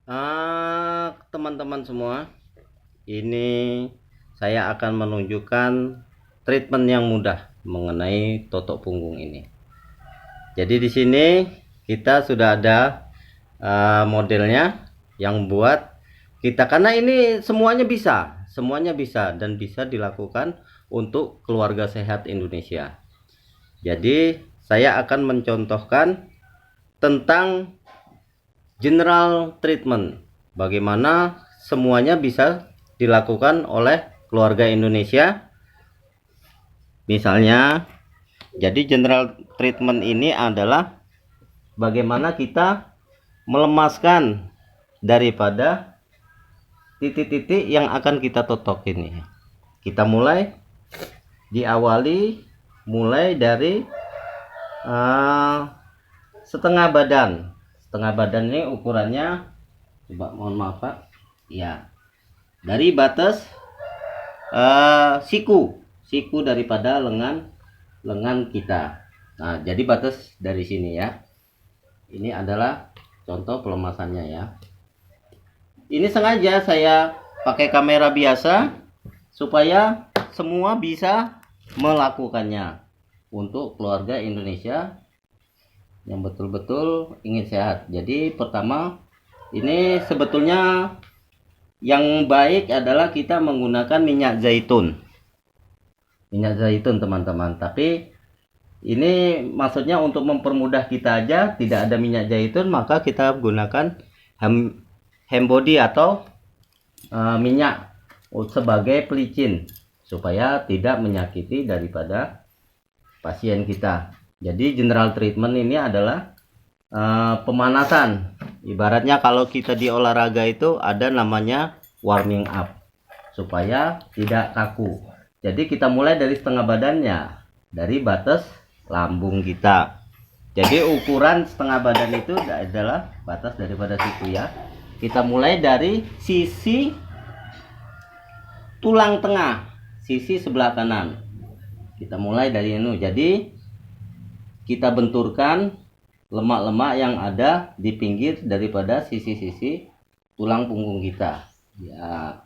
Teman-teman semua, ini saya akan menunjukkan treatment yang mudah mengenai totok punggung ini. Jadi di sini kita sudah ada modelnya yang buat kita, karena ini semuanya bisa dan bisa dilakukan untuk keluarga sehat Indonesia. Jadi saya akan mencontohkan tentang general treatment, bagaimana semuanya bisa dilakukan oleh keluarga Indonesia. Misalnya, jadi general treatment ini adalah bagaimana kita melemaskan daripada titik-titik yang akan kita totok ini. Kita mulai dari setengah badan. Setengah badan ini ukurannya, coba mohon maaf Pak, ya, dari batas siku daripada lengan kita. Nah, jadi batas dari sini ya. Ini adalah contoh pelemasannya ya. Ini sengaja saya pakai kamera biasa supaya semua bisa melakukannya untuk keluarga Indonesia yang betul-betul ingin sehat. Jadi pertama, ini sebetulnya yang baik adalah kita menggunakan minyak zaitun teman-teman. Tapi ini maksudnya untuk mempermudah kita aja, tidak ada minyak zaitun, maka kita gunakan hembody atau minyak sebagai pelicin supaya tidak menyakiti daripada pasien kita. Jadi general treatment ini adalah pemanasan. Ibaratnya kalau kita di olahraga itu ada namanya warming up supaya tidak kaku. Jadi kita mulai dari setengah badannya, dari batas lambung kita. Jadi ukuran setengah badan itu adalah batas daripada siku ya. Kita mulai dari sisi tulang tengah, sisi sebelah kanan. Kita mulai dari ini. Jadi kita benturkan lemak-lemak yang ada di pinggir daripada sisi-sisi tulang punggung kita ya.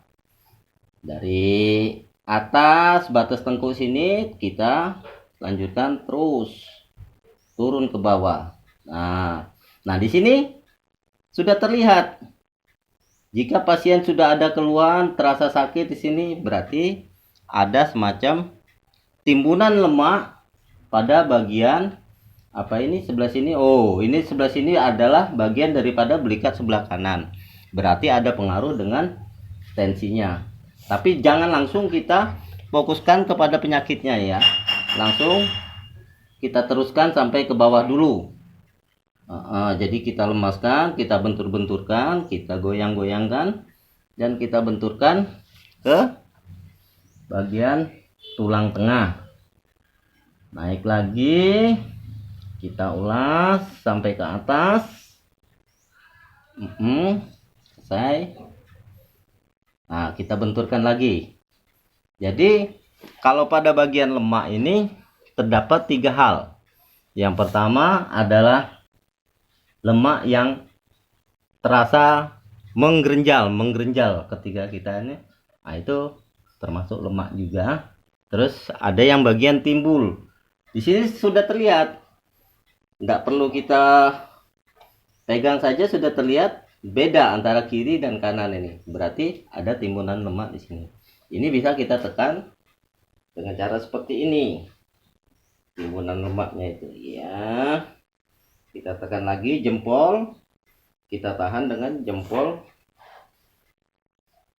Dari atas batas tengkuk sini kita lanjutkan terus turun ke bawah. Nah di sini sudah terlihat, jika pasien sudah ada keluhan terasa sakit di sini, berarti ada semacam timbunan lemak pada bagian apa ini sebelah sini. Oh, ini sebelah sini adalah bagian daripada belikat sebelah kanan. Berarti ada pengaruh dengan tensinya. Tapi jangan langsung kita fokuskan kepada penyakitnya ya. Langsung kita teruskan sampai ke bawah dulu. Jadi kita lemaskan, kita bentur-benturkan, kita goyang-goyangkan, dan kita benturkan ke bagian tulang tengah. Naik lagi, kita ulas sampai ke atas. Selesai. Nah, kita benturkan lagi. Jadi kalau pada bagian lemak ini terdapat 3 hal. Yang pertama adalah lemak yang terasa menggerenjal ketika kita ini. Nah, itu termasuk lemak juga. Terus ada yang bagian timbul. Di sini sudah terlihat, nggak perlu kita pegang saja sudah terlihat beda antara kiri dan kanan ini. Berarti ada timbunan lemak di sini. Ini bisa kita tekan dengan cara seperti ini. Timbunan lemaknya itu ya. Kita tekan lagi jempol. Kita tahan dengan jempol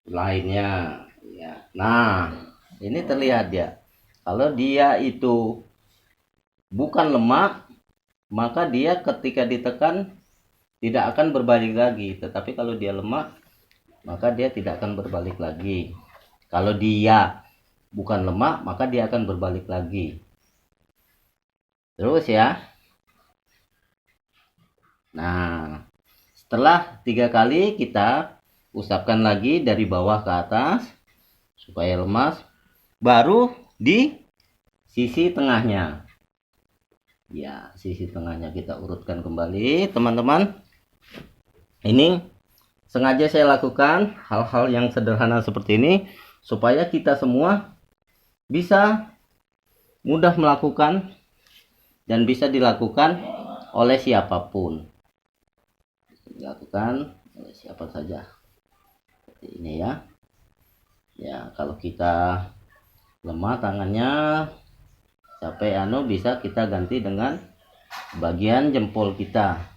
lainnya ya. Nah, ini terlihat ya. Kalau dia itu bukan lemak, maka dia ketika ditekan tidak akan berbalik lagi. Tetapi kalau dia lemak, maka dia tidak akan berbalik lagi. Kalau dia bukan lemak, maka dia akan berbalik lagi. Terus ya. Nah, setelah 3 kali kita usapkan lagi dari bawah ke atas supaya lemas. Baru di sisi tengahnya. Ya, sisi tengahnya kita urutkan kembali, teman-teman. Ini sengaja saya lakukan hal-hal yang sederhana seperti ini supaya kita semua bisa mudah melakukan dan bisa dilakukan oleh siapapun. Dilakukan oleh siapa saja. Seperti ini ya. Ya, kalau kita lemah tangannya sampai bisa kita ganti dengan bagian jempol kita.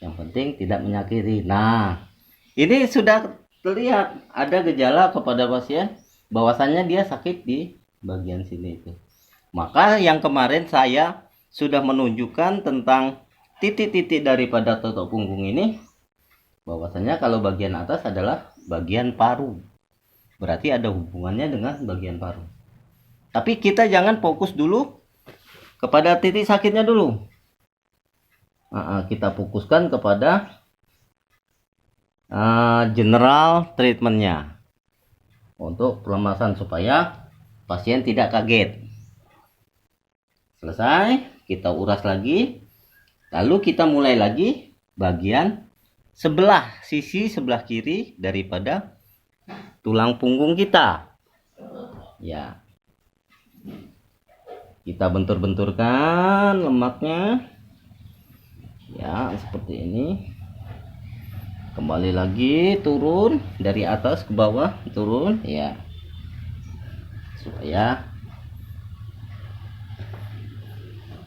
Yang penting tidak menyakiti. Nah, ini sudah terlihat ada gejala kepada pasien bahwasannya dia sakit di bagian sini itu. Maka yang kemarin saya sudah menunjukkan tentang titik-titik daripada totok punggung ini, bahwasannya kalau bagian atas adalah bagian paru. Berarti ada hubungannya dengan bagian paru. Tapi kita jangan fokus dulu kepada titik sakitnya dulu. Kita fokuskan kepada general treatmentnya untuk pelemasan supaya pasien tidak kaget. Selesai, kita uras lagi, lalu kita mulai lagi bagian sisi sebelah kiri daripada tulang punggung kita. Ya, kita bentur-benturkan lemaknya. Ya, seperti ini. Kembali lagi turun dari atas ke bawah, turun ya. Supaya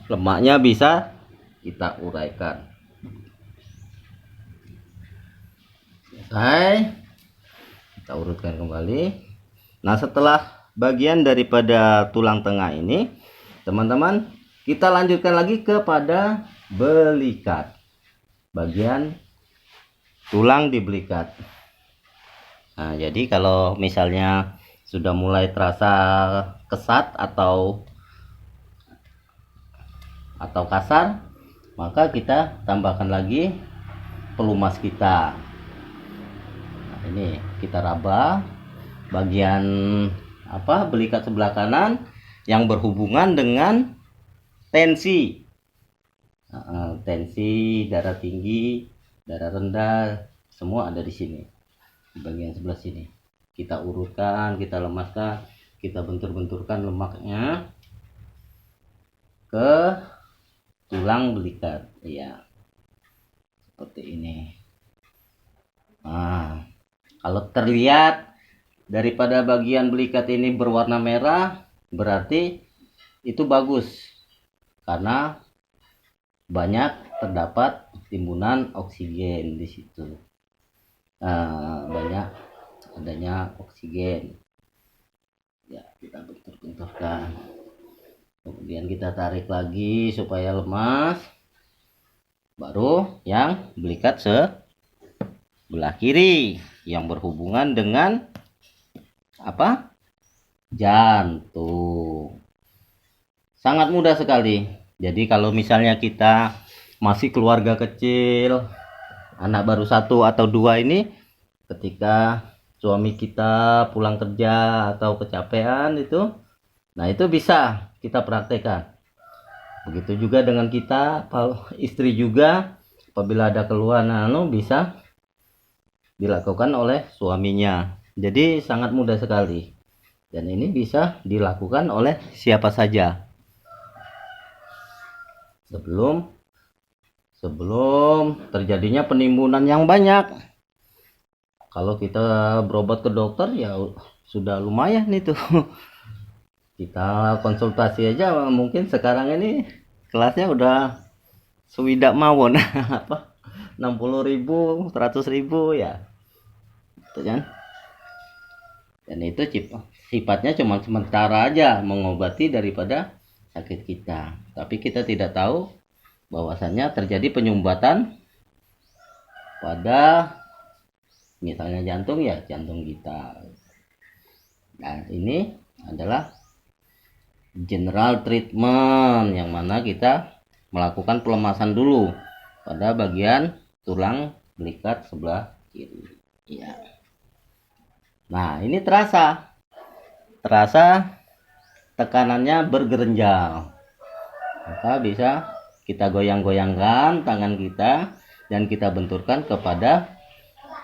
lemaknya bisa kita uraikan. Selesai. Kita urutkan kembali. Nah, setelah bagian daripada tulang tengah ini, teman-teman, kita lanjutkan lagi kepada belikat. Bagian tulang di belikat. Nah, jadi kalau misalnya sudah mulai terasa kesat atau kasar, maka kita tambahkan lagi pelumas kita. Nah, ini kita raba bagian belikat sebelah kanan yang berhubungan dengan tensi. Tensi, darah tinggi, darah rendah, semua ada di sini. Di bagian sebelah sini. Kita urutkan, kita lemaskan, kita bentur-benturkan lemaknya ke tulang belikat. Ya. Seperti ini. Nah, kalau terlihat daripada bagian belikat ini berwarna merah, berarti itu bagus karena banyak terdapat timbunan oksigen di situ. Banyak adanya oksigen. Ya, kita bentur-benturkan. Kemudian kita tarik lagi supaya lemas. Baru yang belikat sebelah kiri yang berhubungan dengan jantung. Sangat mudah sekali. Jadi kalau misalnya kita masih keluarga kecil, anak baru 1 atau 2 ini, ketika suami kita pulang kerja atau kecapean itu, nah itu bisa kita praktekkan. Begitu juga dengan kita, istri juga, apabila ada keluhan bisa dilakukan oleh suaminya. Jadi sangat mudah sekali. Dan ini bisa dilakukan oleh siapa saja. Sebelum terjadinya penimbunan yang banyak. Kalau kita berobat ke dokter ya sudah lumayan itu. Kita konsultasi aja mungkin sekarang ini kelasnya udah swidak mawon 60.000, 100.000 ya. Gitu kan? Dan itu sifatnya cuma sementara aja mengobati daripada sakit kita. Tapi kita tidak tahu bahwasannya terjadi penyumbatan pada misalnya jantung kita. Nah, ini adalah general treatment yang mana kita melakukan pelemasan dulu pada bagian tulang belikat sebelah kiri. Ya. Nah, ini terasa tekanannya bergerenjang. Maka bisa kita goyang-goyangkan tangan kita dan kita benturkan kepada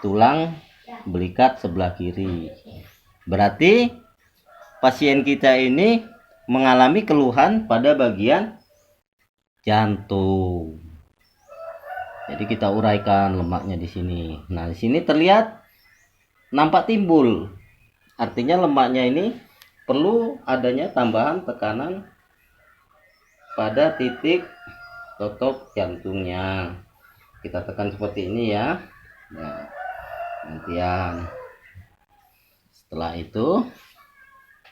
tulang belikat sebelah kiri. Berarti pasien kita ini mengalami keluhan pada bagian jantung. Jadi kita uraikan lemaknya di sini. Nah, di sini terlihat nampak timbul. Artinya lemaknya ini perlu adanya tambahan tekanan pada titik totok jantungnya. Kita tekan seperti ini ya. Nah, gantian. Setelah itu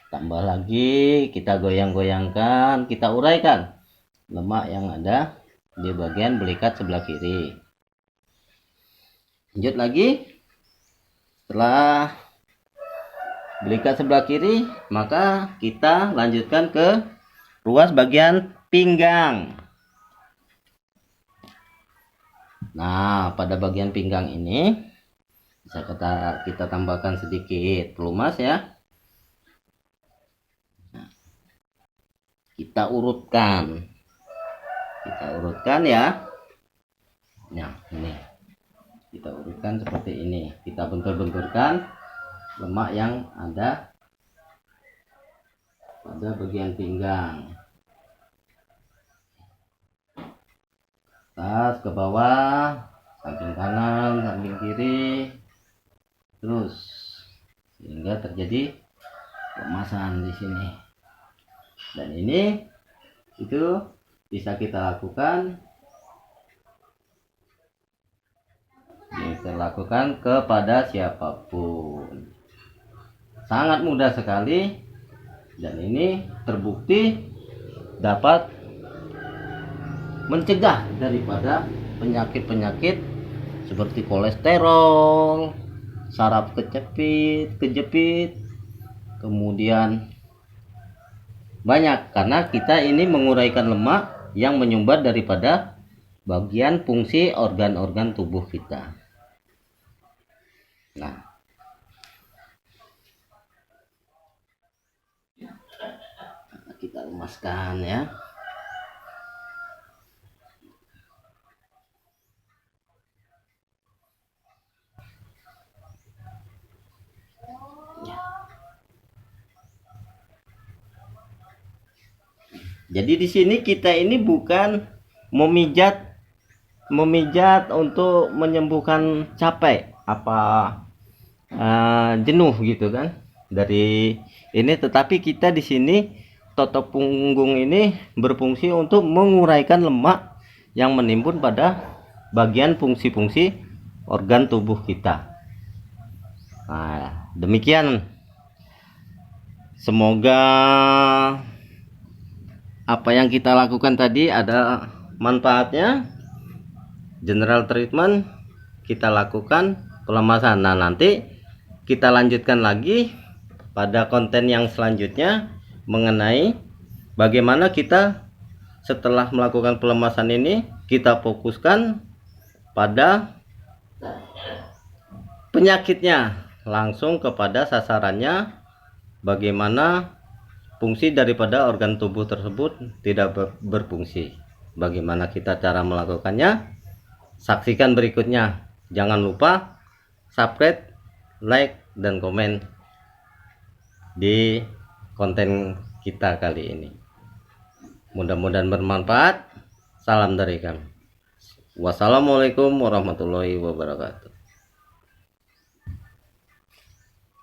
tambah lagi, kita goyang-goyangkan, kita uraikan lemak yang ada di bagian belikat sebelah kiri. Lanjut lagi. Setelah belikat sebelah kiri, maka kita lanjutkan ke ruas bagian pinggang. Nah, pada bagian pinggang ini bisa kita tambahkan sedikit pelumas ya. Nah, kita urutkan ya. Nah, ini kita urutkan seperti ini. Kita bentur-benturkan lemak yang ada pada bagian pinggang. Atas ke bawah, samping kanan, samping kiri, terus sehingga terjadi pemasan di sini. Dan ini itu bisa kita lakukan kepada siapapun. Sangat mudah sekali, dan ini terbukti dapat mencegah daripada penyakit-penyakit seperti kolesterol, saraf kejepit, kemudian banyak, karena kita ini menguraikan lemak yang menyumbat daripada bagian fungsi organ-organ tubuh kita. Nah, kita lemaskan ya. Jadi di sini kita ini bukan memijat untuk menyembuhkan capek jenuh gitu kan dari ini, tetapi kita di sini totok punggung ini berfungsi untuk menguraikan lemak yang menimbun pada bagian fungsi-fungsi organ tubuh kita. Nah, demikian, semoga apa yang kita lakukan tadi ada manfaatnya. General treatment kita lakukan pelemasan. Nah, nanti kita lanjutkan lagi pada konten yang selanjutnya mengenai bagaimana kita setelah melakukan pelemasan ini kita fokuskan pada penyakitnya, langsung kepada sasarannya, bagaimana fungsi daripada organ tubuh tersebut tidak berfungsi. Bagaimana kita cara melakukannya? Saksikan berikutnya. Jangan lupa subscribe, like, dan komen di konten kita kali ini. Mudah-mudahan bermanfaat. Salam dari kami. Wassalamualaikum warahmatullahi wabarakatuh.